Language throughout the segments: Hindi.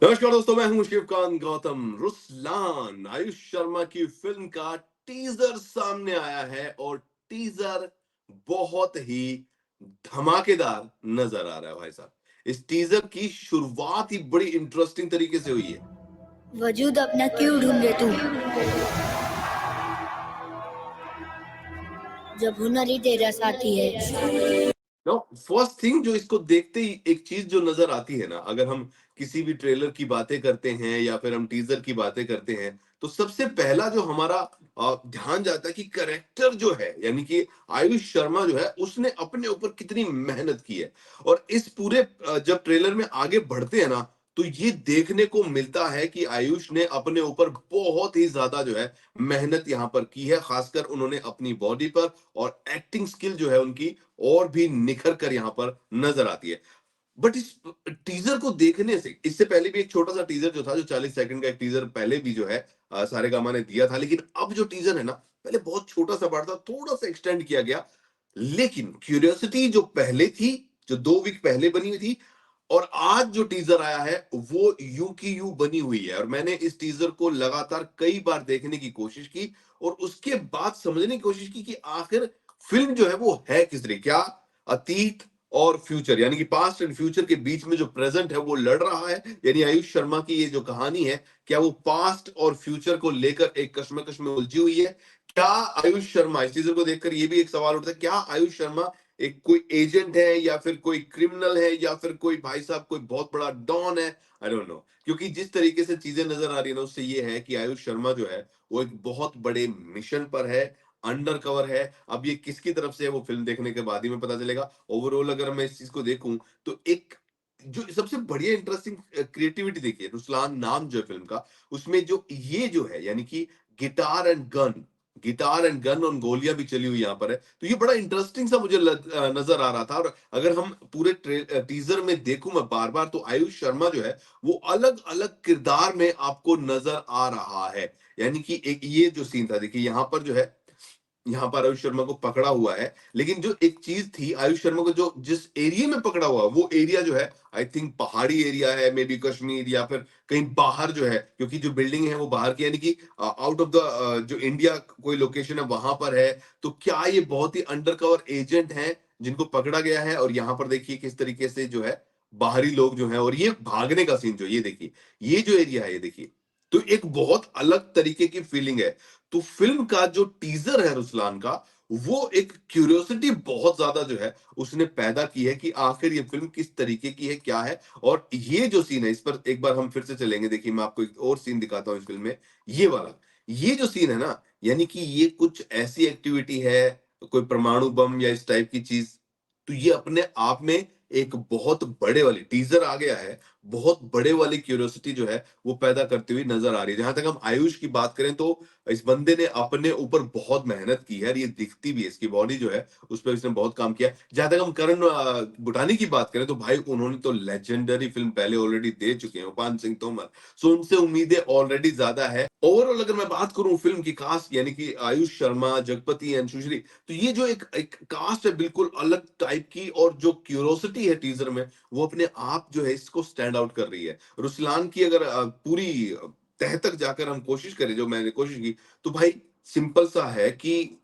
नमस्कार दोस्तों, मैं हूं शिवकांत गौतम। रुस्लान आयुष शर्मा की फिल्म का टीजर सामने आया है और टीजर बहुत ही धमाकेदार नजर आ रहा है भाई साहब। इस टीजर की शुरुआत ही बड़ी इंटरेस्टिंग तरीके से हुई है। वजूद अपना क्यों ढूंढे तू, जब हुनर ही तेरा साथी है। नो, फर्स्ट थिंग जो इसको देखते ही एक चीज जो नजर आती है ना, अगर हम किसी भी ट्रेलर की बातें करते हैं या फिर हम टीजर की बातें करते हैं, तो सबसे पहला जो हमारा ध्यान जाता है कि करेक्टर जो है, यानी कि आयुष शर्मा जो है, उसने अपने ऊपर कितनी मेहनत की है। और इस पूरे जब ट्रेलर में आगे बढ़ते हैं ना, तो ये देखने को मिलता है कि आयुष ने अपने ऊपर बहुत ही ज्यादा जो है मेहनत यहाँ पर की है। खासकर उन्होंने अपनी बॉडी पर और एक्टिंग स्किल जो है उनकी और भी निखर कर यहाँ पर नजर आती है। बट इस टीजर को देखने से, इससे पहले भी एक छोटा सा टीजर जो था, जो 40 सेकंड का एक टीजर पहले भी जो है सारेगामा ने दिया था, लेकिन अब जो टीजर है ना, पहले बहुत छोटा सा पार्ट था, थोड़ा सा एक्सटेंड किया गया। लेकिन क्यूरियोसिटी जो पहले थी, जो 2 वीक पहले बनी हुई थी, और आज जो टीजर आया है वो यू की यू बनी हुई है। और मैंने इस टीजर को लगातार कई बार देखने की कोशिश की और उसके बाद समझने की कोशिश की कि आखिर फिल्म जो है वो है किस तरह, क्या अतीत और फ्यूचर, यानी कि पास्ट एंड फ्यूचर के बीच में जो प्रेजेंट है वो लड़ रहा है। यानी आयुष शर्मा की ये जो कहानी है, क्या वो पास्ट और फ्यूचर को लेकर एक कश्मकश में उलझी हुई है? क्या आयुष शर्मा, इस टीजर को देखकर ये भी एक सवाल उठता है, क्या आयुष शर्मा एक कोई एजेंट है या फिर कोई क्रिमिनल है या फिर कोई भाई साहब कोई बहुत बड़ा डॉन है? आई डोंट नो, क्योंकि जिस तरीके से चीजें नजर आ रही है ना, उससे ये है कि आयुष शर्मा जो है वो एक बहुत बड़े मिशन पर है, अंडर कवर है। अब ये किसकी तरफ से है वो फिल्म देखने के बाद ही में पता चलेगा। ओवरऑल अगर मैं इस चीज को देखूं, तो एक जो सबसे बढ़िया इंटरेस्टिंग क्रिएटिविटी देखिए, रुस्लान नाम जो है फिल्म का, उसमें जो ये जो है, यानी कि guitar and gun, guitar and gun और गोलियां भी चली हुई यहाँ पर है, तो ये बड़ा इंटरेस्टिंग सा मुझे नजर आ रहा था। और अगर हम पूरे टीजर में देखूं मैं बार बार, तो आयुष शर्मा जो है वो अलग अलग किरदार में आपको नजर आ रहा है। यानी कि एक ये जो सीन था, देखिए यहाँ पर जो है, यहाँ पर आयुष शर्मा को पकड़ा हुआ है, लेकिन जो एक चीज थी, आयुष शर्मा को जो जिस एरिया में पकड़ा हुआ है, वो एरिया जो है आई थिंक पहाड़ी एरिया है, मे बी कश्मीर या फिर कहीं बाहर जो है, क्योंकि जो बिल्डिंग है वो बाहर की, यानी कि आउट ऑफ द जो इंडिया कोई लोकेशन है वहां पर है। तो क्या ये बहुत ही अंडर कवर एजेंट हैं जिनको पकड़ा गया है? और यहाँ पर देखिए किस तरीके से जो है बाहरी लोग जो है, और ये भागने का सीन जो ये देखिए, ये जो एरिया है ये देखिए, तो एक बहुत अलग तरीके की फीलिंग है। तो फिल्म का जो टीजर है रुस्लान का, वो एक क्यूरियोसिटी बहुत ज्यादा जो है उसने पैदा की है कि आखिर ये फिल्म किस तरीके की है, क्या है। और ये जो सीन है, इस पर एक बार हम फिर से चलेंगे। देखिए मैं आपको एक और सीन दिखाता हूँ इस फिल्म में, ये वाला, ये जो सीन है ना, यानी कि ये कुछ ऐसी एक्टिविटी है, कोई परमाणु बम या इस टाइप की चीज, तो ये अपने आप में एक बहुत बड़े वाली, टीजर आ गया है, बहुत बड़े वाली क्यूरियोसिटी जो है वो पैदा करती हुई नजर आ रही है। जहां तक हम आयुष की बात करें, तो इस बंदे ने अपने ऊपर बहुत मेहनत की है, और ये दिखती भी है, इसकी बॉडी जो है उस पर इसने बहुत काम किया है। जहां तक हम करण बुटानी की बात करें, तो भाई उन्होंने तो लेजेंडरी फिल्म पहले ऑलरेडी दे चुके हैं, उपान सिंह तोमर, सो उनसे उम्मीदें ऑलरेडी ज्यादा है। ओवरऑल अगर मैं बात करूं फिल्म की कास्ट, यानी कि आयुष शर्मा, जगपति एंड सुश्री, तो ये जो एक कास्ट है बिल्कुल अलग टाइप की, और जो क्यूरोसिटी है टीजर में, वो अपने आप जो है इसको स्टैंड आउट कर रही है। रुसलान की अगर पूरी तह तक जाकर हम कोशिश करें, जो मैंने कोशिश की, तो भाई सिंपल सा है कि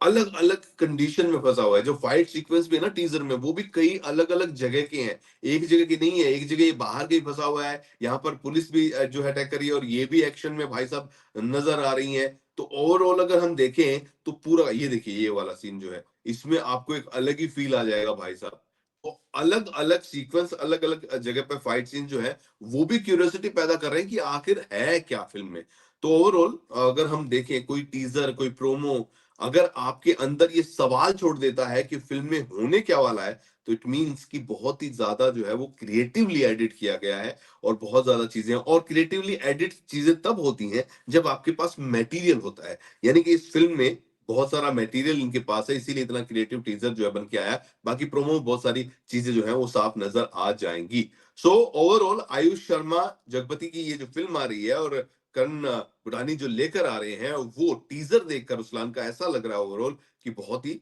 अलग अलग कंडीशन में फंसा हुआ है। जो फाइट सीक्वेंस भी है ना टीजर में, वो भी कई अलग अलग जगह के हैं, एक जगह की नहीं है। एक जगह ये बाहर कहीं फंसा हुआ है, यहाँ पर पुलिस भी जो है अटैक कर रही है, और ये भी एक्शन में भाई साहब नजर आ रही है। तो ओवरऑल अगर हम देखें, तो पूरा ये देखिए, ये वाला सीन जो है, इसमें आपको एक अलग ही फील आ जाएगा भाई साहब। तो अलग अलग सीक्वेंस, अलग अलग जगह पे फाइट सीन जो है, वो भी क्यूरियोसिटी पैदा कर रहे हैं कि आखिर है क्या फिल्म में। तो ओवरऑल अगर हम देखें, कोई टीजर, कोई प्रोमो अगर आपके अंदर ये सवाल छोड़ देता है कि फिल्म में होने क्या वाला है, तो इट मीन्स कि बहुत ही ज्यादा जो है वो क्रिएटिवली एडिट किया गया है, और बहुत ज्यादा चीजें, और क्रिएटिवली एडिट चीजें तब होती हैं जब आपके पास मटेरियल होता है। यानी कि इस फिल्म में बहुत सारा मटेरियल इनके पास है, इसीलिए इतना क्रिएटिव टीजर जो है बन के आया। बाकी प्रोमो में बहुत सारी चीजें जो है वो साफ नजर आ जाएंगी। सो ओवरऑल आयुष शर्मा, जगपति की ये जो फिल्म आ रही है, और करण बुढ़ानी जो लेकर आ रहे हैं, वो टीजर देखकर रुस्लान का ऐसा लग रहा है ओवरऑल कि बहुत ही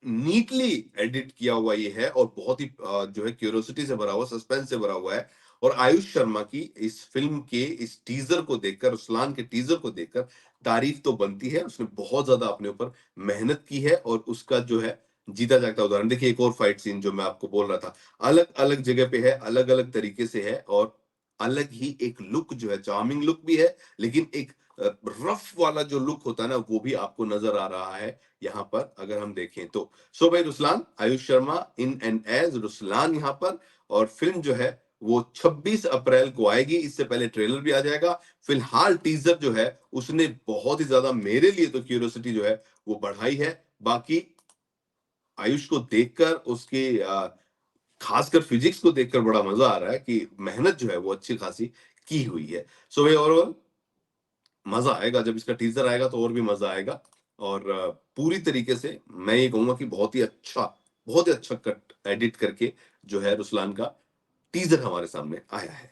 नीटली एडिट किया हुआ ये है, और बहुत ही जो है क्यूरियोसिटी से भरा हुआ, सस्पेंस से भरा हुआ है। और आयुष शर्मा की इस फ़िल्म के इस टीज़र को देखकर, रुस्लान के टीज़र को देखकर तारीफ़ तो बनती है, उसने बहुत ज़्यादा अपने ऊपर मेहनत की है और उसका जो है जीता जागता उदाहरण देखिए एक और फाइट सीन जो मैं आपको बोल रहा था, अलग-अलग जगह पे है, अलग-अलग तरीके से है और अलग ही एक लुक जो है, चार्मिंग लुक भी है, लेकिन एक रफ़ वाला जो लुक होता है ना, वो भी आपको नज़र आ रहा है यहाँ पर अगर हम देखें तो। सो भाई Ruslan, Ayush Sharma in and as Ruslan यहाँ पर और फ़िल्म जो है वो 26 अप्रैल को आएगी, इससे पहले ट्रेलर भी आ जाएगा। फिलहाल टीज़र जो है, उसने बहुत ही ज़्यादा मेरे लिए तो क्यूरियोसिटी जो है, वो बढ़ाई है। बाकी आयुष को देखकर उसके खासकर फिजिक्स को देखकर बड़ा मज़ा आ रहा है कि मेहनत जो है वो अच्छी खासी की हुई है। सो भाई ओवरऑल मज़ा आएगा जब इसका टीज़र आएगा तो और भी मज़ा आएगा और पूरी तरीके से मैं ये कहूँगा कि बहुत ही अच्छा कट एडिट करके जो है रुस्लान का टीज़र हमारे सामने आया है।